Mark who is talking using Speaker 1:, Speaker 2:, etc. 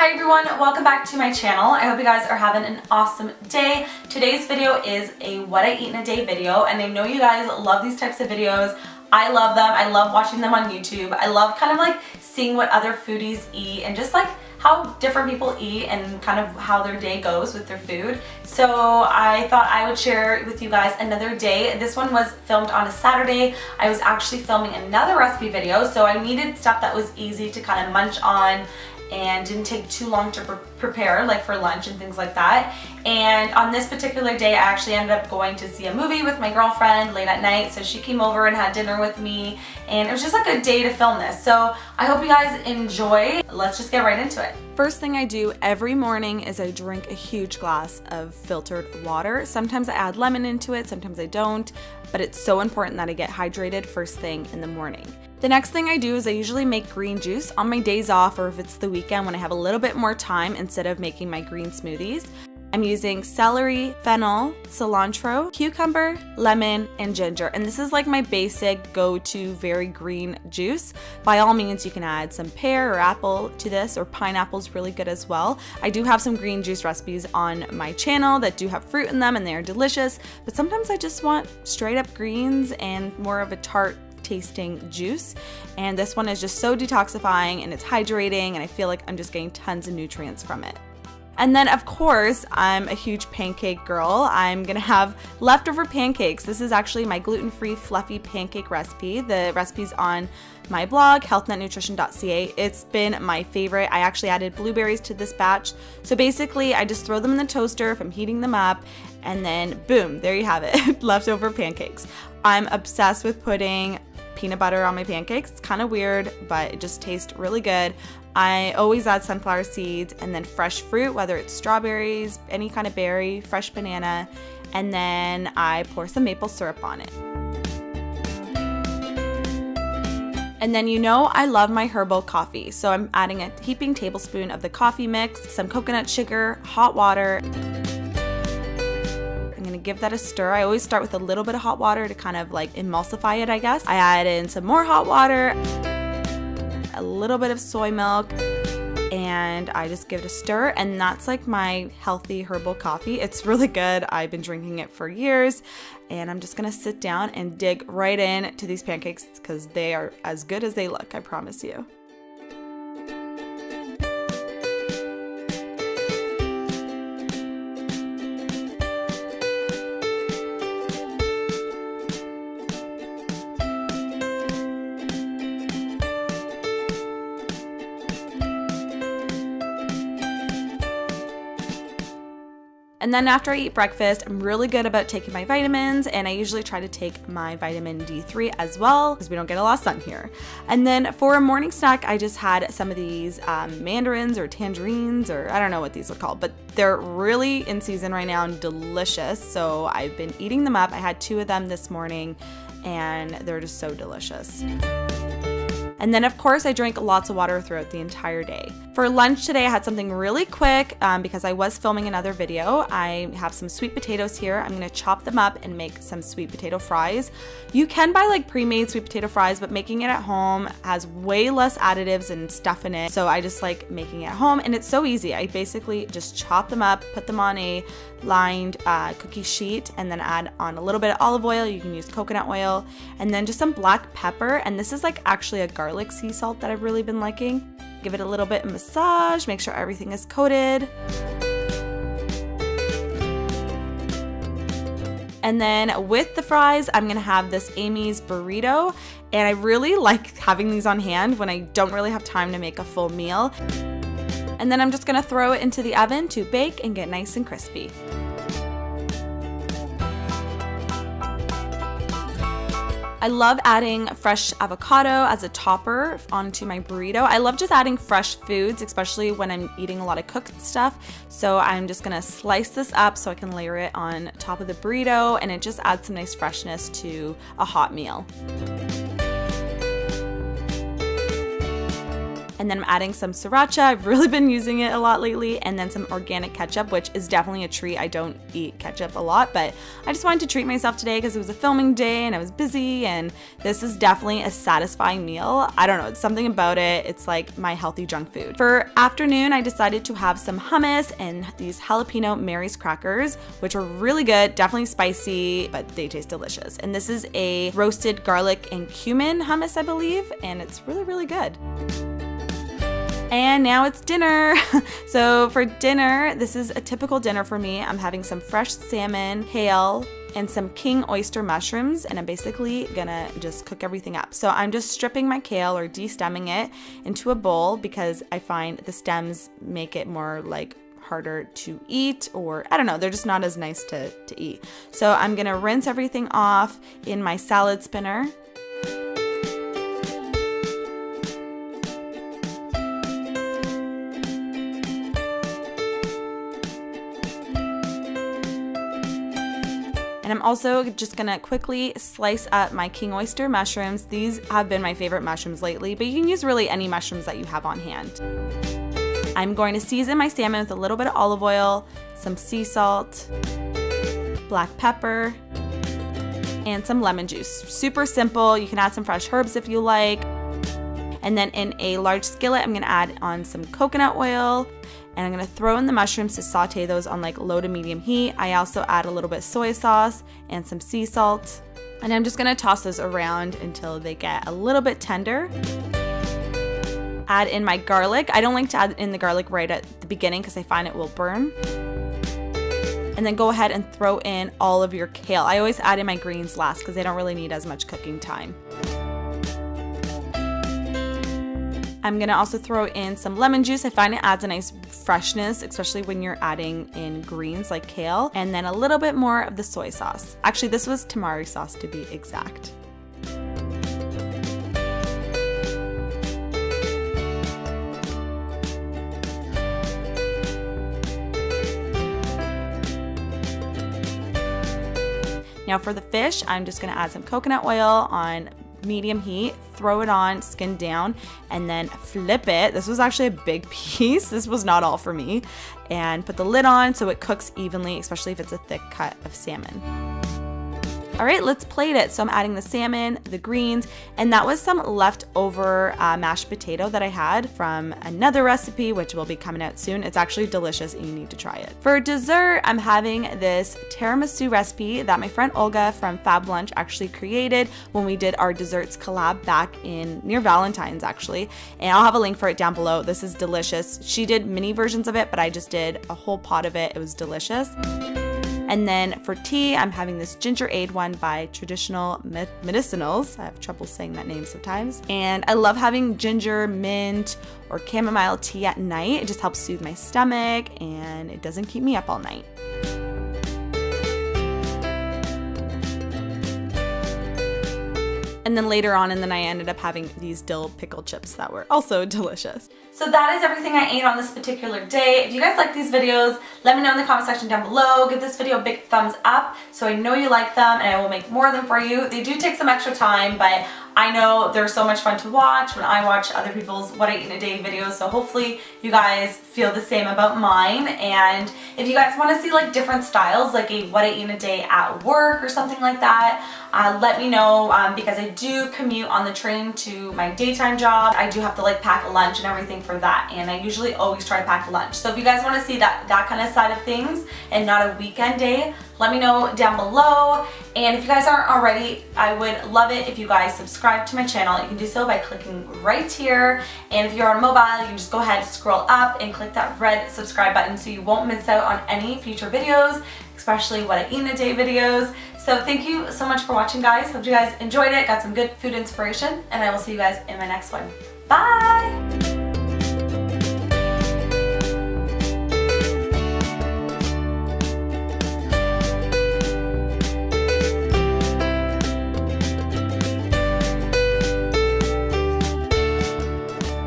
Speaker 1: Hi everyone, welcome back to my channel. I hope you guys are having an awesome day. Today's video is a what I eat in a day video, and I know you guys love these types of videos. I love them. I love watching them on YouTube. I love kind of like seeing what other foodies eat and just like how different people eat and kind of how their day goes with their food. So I thought I would share with you guys another day. This one was filmed on a Saturday. I was actually filming another recipe video, so I needed stuff that was easy to kind of munch on and didn't take too long to prepare, like for lunch and things like that. And on this particular day, I actually ended up going to see a movie with my girlfriend late at night. So she came over and had dinner with me, and it was just a good day to film this. So I hope you guys enjoy. Let's just get right into it. First thing I do every morning is I drink a huge glass of filtered water. Sometimes I add lemon into it, sometimes I don't, but it's so important that I get hydrated first thing in the morning. The next thing I do is I usually make green juice on my days off, or if it's the weekend when I have a little bit more time instead of making my green smoothies. I'm using celery, fennel, cilantro, cucumber, lemon, and ginger. And this is like my basic go-to very green juice. By all means, you can add some pear or apple to this, or pineapple is really good as well. I do have some green juice recipes on my channel that do have fruit in them, and they are delicious. But sometimes I just want straight up greens and more of a tart tasting juice, and this one is just so detoxifying and it's hydrating, and I feel like I'm just getting tons of nutrients from it. And then of course, I'm a huge pancake girl. I'm gonna have leftover pancakes. This is actually my gluten-free fluffy pancake recipe. The recipe's on my blog, healthnetnutrition.ca. It's been my favorite. I actually added blueberries to this batch. So basically, I just throw them in the toaster if I'm heating them up, and then boom, there you have it, leftover pancakes. I'm obsessed with putting peanut butter on my pancakes. It's kind of weird, but it just tastes really good. I always add sunflower seeds and then fresh fruit, whether it's strawberries, any kind of berry, fresh banana, and then I pour some maple syrup on it. And then you know I love my herbal coffee, so I'm adding a heaping tablespoon of the coffee mix, some coconut sugar, hot water. Give that a stir. I always start with a little bit of hot water to kind of like emulsify it, I guess. I add in some more hot water, a little bit of soy milk, and I just give it a stir, and that's like my healthy herbal coffee. It's really good. I've been drinking it for years, and I'm just gonna sit down and dig right in to these pancakes because they are as good as they look, I promise you. And then after I eat breakfast, I'm really good about taking my vitamins, and I usually try to take my vitamin D3 as well because we don't get a lot of sun here. And then for a morning snack, I just had some of these mandarins or tangerines, or I don't know what these are called, but they're really in season right now and delicious. So I've been eating them up. I had 2 of them this morning, and they're just so delicious. And then of course I drank lots of water throughout the entire day. For lunch today I had something really quick because I was filming another video. I have some sweet potatoes here. I'm gonna chop them up and make some sweet potato fries. You can buy like pre-made sweet potato fries, but making it at home has way less additives and stuff in it. So I just like making it at home, and it's so easy. I basically just chop them up, put them on a lined cookie sheet, and then add on a little bit of olive oil. You can use coconut oil, and then just some black pepper. And this is like actually a garlic sea salt that I've really been liking. Give it a little bit of massage, make sure everything is coated. And then with the fries, I'm gonna have this Amy's burrito, and I really like having these on hand when I don't really have time to make a full meal. And then I'm just gonna throw it into the oven to bake and get nice and crispy. I love adding fresh avocado as a topper onto my burrito. I love just adding fresh foods, especially when I'm eating a lot of cooked stuff. So I'm just gonna slice this up so I can layer it on top of the burrito, and it just adds some nice freshness to a hot meal. And then I'm adding some sriracha. I've really been using it a lot lately. And then some organic ketchup, which is definitely a treat. I don't eat ketchup a lot, but I just wanted to treat myself today because it was a filming day and I was busy, and this is definitely a satisfying meal. I don't know, it's something about it. It's like my healthy junk food. For afternoon, I decided to have some hummus and these jalapeno Mary's crackers, which are really good, definitely spicy, but they taste delicious. And this is a roasted garlic and cumin hummus, I believe, and it's really, really good. And now it's dinner. So for dinner, this is a typical dinner for me. I'm having some fresh salmon, kale, and some king oyster mushrooms, and I'm basically gonna just cook everything up. So I'm just stripping my kale or de-stemming it into a bowl because I find the stems make it more like harder to eat, or I don't know, they're just not as nice to eat. So I'm gonna rinse everything off in my salad spinner. And I'm also just gonna quickly slice up my king oyster mushrooms. These have been my favorite mushrooms lately, but you can use really any mushrooms that you have on hand. I'm going to season my salmon with a little bit of olive oil, some sea salt, black pepper, and some lemon juice. Super simple. You can add some fresh herbs if you like. And then in a large skillet, I'm gonna add on some coconut oil, and I'm gonna throw in the mushrooms to saute those on like low to medium heat. I also add a little bit of soy sauce and some sea salt. And I'm just gonna toss those around until they get a little bit tender. Add in my garlic. I don't like to add in the garlic right at the beginning because I find it will burn. And then go ahead and throw in all of your kale. I always add in my greens last because they don't really need as much cooking time. I'm gonna also throw in some lemon juice. I find it adds a nice freshness, especially when you're adding in greens like kale. And then a little bit more of the soy sauce. Actually, this was tamari sauce to be exact. Now for the fish, I'm just gonna add some coconut oil on medium heat, throw it on, skin down, and then flip it. This was actually a big piece. This was not all for me. And put the lid on so it cooks evenly, especially if it's a thick cut of salmon. All right, let's plate it. So I'm adding the salmon, the greens, and that was some leftover mashed potato that I had from another recipe, which will be coming out soon. It's actually delicious and you need to try it. For dessert, I'm having this tiramisu recipe that my friend Olga from Fab Lunch actually created when we did our desserts collab back in near Valentine's actually. And I'll have a link for it down below. This is delicious. She did mini versions of it, but I just did a whole pot of it. It was delicious. And then for tea, I'm having this ginger aid one by Traditional Medicinals. I have trouble saying that name sometimes. And I love having ginger, mint, or chamomile tea at night. It just helps soothe my stomach and it doesn't keep me up all night. And then later on in the night, I ended up having these dill pickle chips that were also delicious. So that is everything I ate on this particular day. If you guys like these videos, let me know in the comment section down below. Give this video a big thumbs up so I know you like them and I will make more of them for you. They do take some extra time, but I know they're so much fun to watch when I watch other people's What I Eat in a Day videos, so hopefully you guys feel the same about mine. And if you guys want to see like different styles, like a What I Eat in a Day at work or something like that, let me know because I do commute on the train to my daytime job. I do have to like pack a lunch and everything for that, and I usually always try to pack a lunch. So if you guys want to see that kind of side of things and not a weekend day, let me know down below. And if you guys aren't already, I would love it if you guys subscribe to my channel. You can do so by clicking right here. And if you're on mobile, you can just go ahead, scroll up and click that red subscribe button so you won't miss out on any future videos, especially What I Eat in a Day videos. So thank you so much for watching, guys. Hope you guys enjoyed it, got some good food inspiration, and I will see you guys in my next one. Bye!